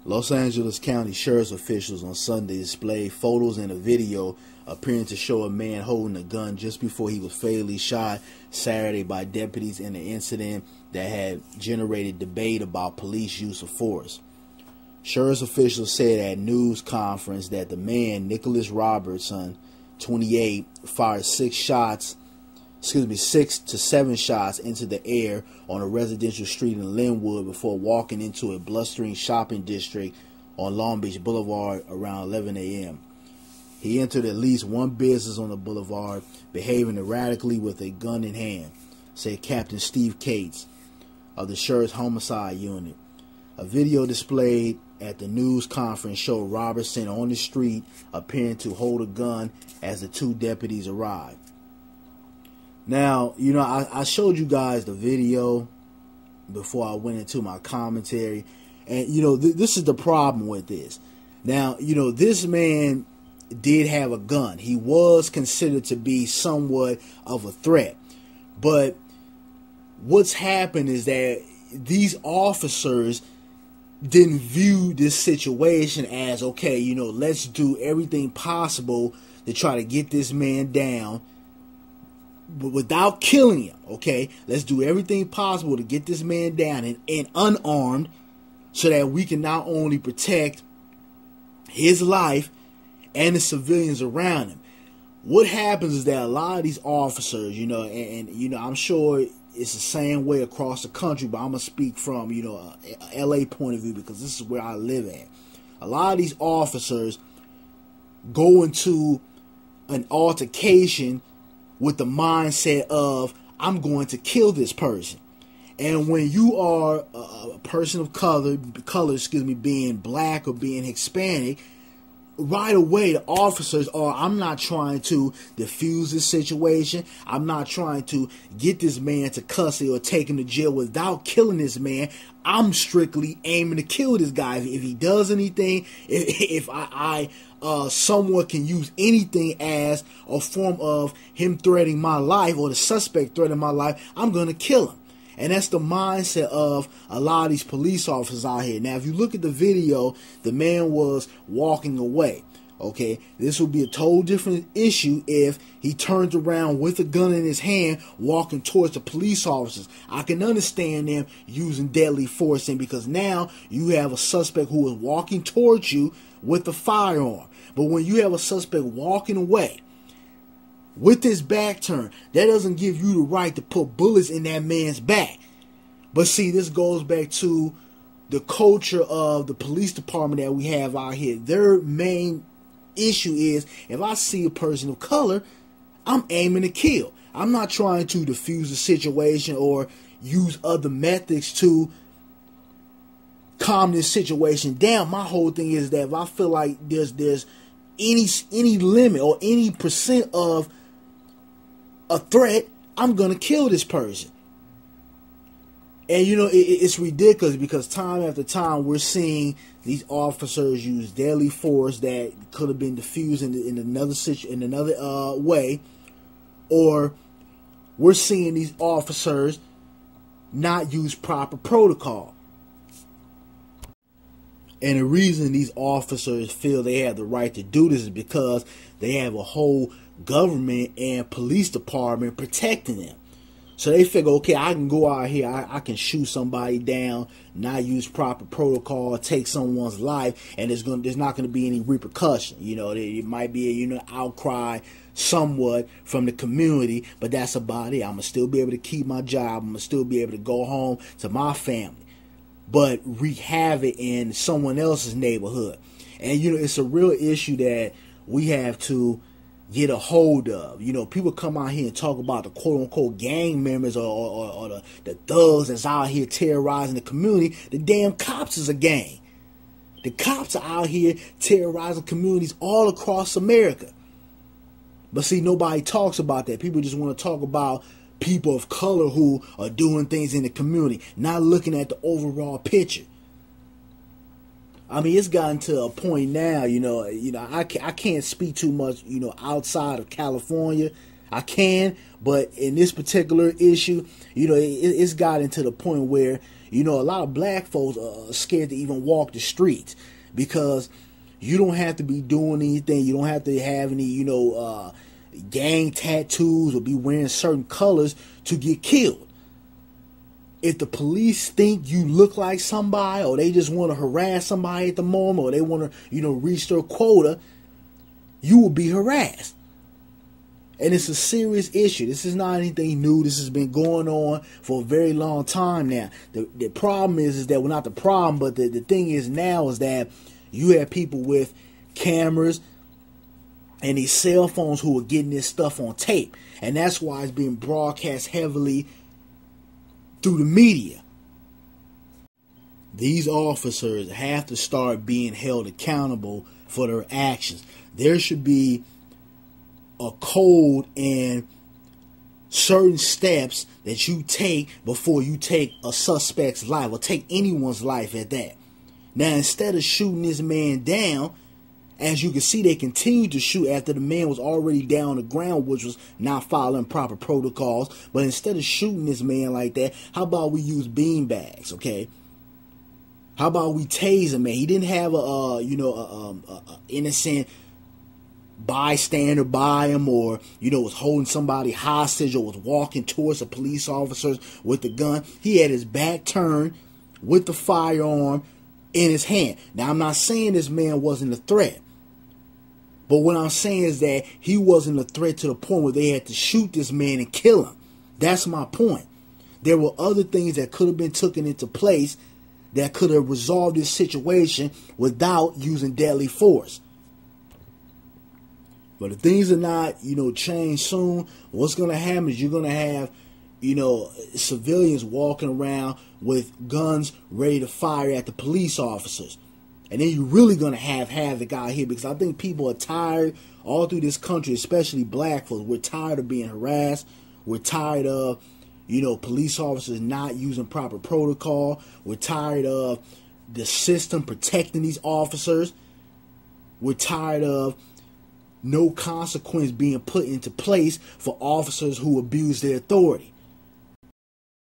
Los Angeles County Sheriff's officials on Sunday displayed photos and a video appearing to show a man holding a gun just before he was fatally shot Saturday by deputies in an incident that had generated debate about police use of force. Sheriff's officials said at a news conference that the man, Nicholas Robertson, 28, fired 6 to 7 shots into the air on a residential street in Lynwood before walking into a blustering shopping district on Long Beach Boulevard around 11 a.m. He entered at least one business on the boulevard, behaving erratically with a gun in hand, said Captain Steve Cates of the Sheriff's Homicide Unit. A video displayed at the news conference showed Robertson on the street appearing to hold a gun as the 2 deputies arrived. Now, I showed you guys the video before I went into my commentary. And, this is the problem with this. Now, this man did have a gun. He was considered to be somewhat of a threat. But what's happened is that these officers didn't view this situation as, okay, let's do everything possible to try to get this man down, but without killing him, okay? Let's do everything possible to get this man down and unarmed so that we can not only protect his life and the civilians around him. What happens is that a lot of these officers, and I'm sure it's the same way across the country, but I'm going to speak from, a LA point of view because this is where I live at. A lot of these officers go into an altercation with the mindset of, I'm going to kill this person. And when you are a person of color, being black or being Hispanic, right away the officers are, I'm not trying to defuse this situation. I'm not trying to get this man to custody or take him to jail without killing this man. I'm strictly aiming to kill this guy. If he does anything, if someone can use anything as a form of him threatening my life or the suspect threatening my life, I'm going to kill him. And that's the mindset of a lot of these police officers out here. Now, if you look at the video, the man was walking away. Okay, this would be a total different issue if he turned around with a gun in his hand, walking towards the police officers. I can understand them using deadly force, because now you have a suspect who is walking towards you with a firearm. But when you have a suspect walking away with his back turned, that doesn't give you the right to put bullets in that man's back. But see, this goes back to the culture of the police department that we have out here. Their main issue is, if I see a person of color, I'm aiming to kill. I'm not trying to defuse the situation or use other methods to calm this situation down. My whole thing is that if I feel like there's any limit or any percent of a threat, I'm gonna kill this person. And it's ridiculous because time after time we're seeing these officers use deadly force that could have been diffused in another way, or we're seeing these officers not use proper protocol. And the reason these officers feel they have the right to do this is because they have a whole government and police department protecting them. So they figure, okay, I can go out here, I can shoot somebody down, not use proper protocol, take someone's life, and there's not going to be any repercussion. It might be a outcry somewhat from the community, but that's about it. I'm going to still be able to keep my job. I'm going to still be able to go home to my family, but wreak havoc in someone else's neighborhood. And, it's a real issue that we have to get a hold of. People come out here and talk about the quote-unquote gang members or the thugs that's out here terrorizing the community. The damn cops is a gang. The cops are out here terrorizing communities all across America. But see, nobody talks about that. People just want to talk about people of color who are doing things in the community, not looking at the overall picture. I mean, it's gotten to a point now, I can't speak too much, outside of California. I can, but in this particular issue, it's gotten to the point where, You know, a lot of black folks are scared to even walk the streets because you don't have to be doing anything. You don't have to have any, you know, gang tattoos or be wearing certain colors to get killed. If the police think you look like somebody, or they just want to harass somebody at the moment, or they want to, you know, reach their quota, you will be harassed. And it's a serious issue. This is not anything new. This has been going on for a very long time now. The problem is that, well, not the problem, but the thing is now is that you have people with cameras and these cell phones who are getting this stuff on tape. And that's why it's being broadcast heavily through the media. These officers have to start being held accountable for their actions. There should be a code and certain steps that you take before you take a suspect's life, or take anyone's life at that. Now, instead of shooting this man down, as you can see, they continued to shoot after the man was already down on the ground, which was not following proper protocols. But instead of shooting this man like that, how about we use bean bags, okay? How about we tase him, man? He didn't have a innocent bystander by him, or, you know, was holding somebody hostage, or was walking towards the police officers with the gun. He had his back turned with the firearm in his hand. Now, I'm not saying this man wasn't a threat, but what I'm saying is that he wasn't a threat to the point where they had to shoot this man and kill him. That's my point. There were other things that could have been taken into place that could have resolved this situation without using deadly force. But if things are not, you know, changed soon, what's going to happen is you're going to have, you know, civilians walking around with guns ready to fire at the police officers. And then you're really going to have havoc out here, because I think people are tired all through this country, especially black folks. We're tired of being harassed. We're tired of, you know, police officers not using proper protocol. We're tired of the system protecting these officers. We're tired of no consequence being put into place for officers who abuse their authority.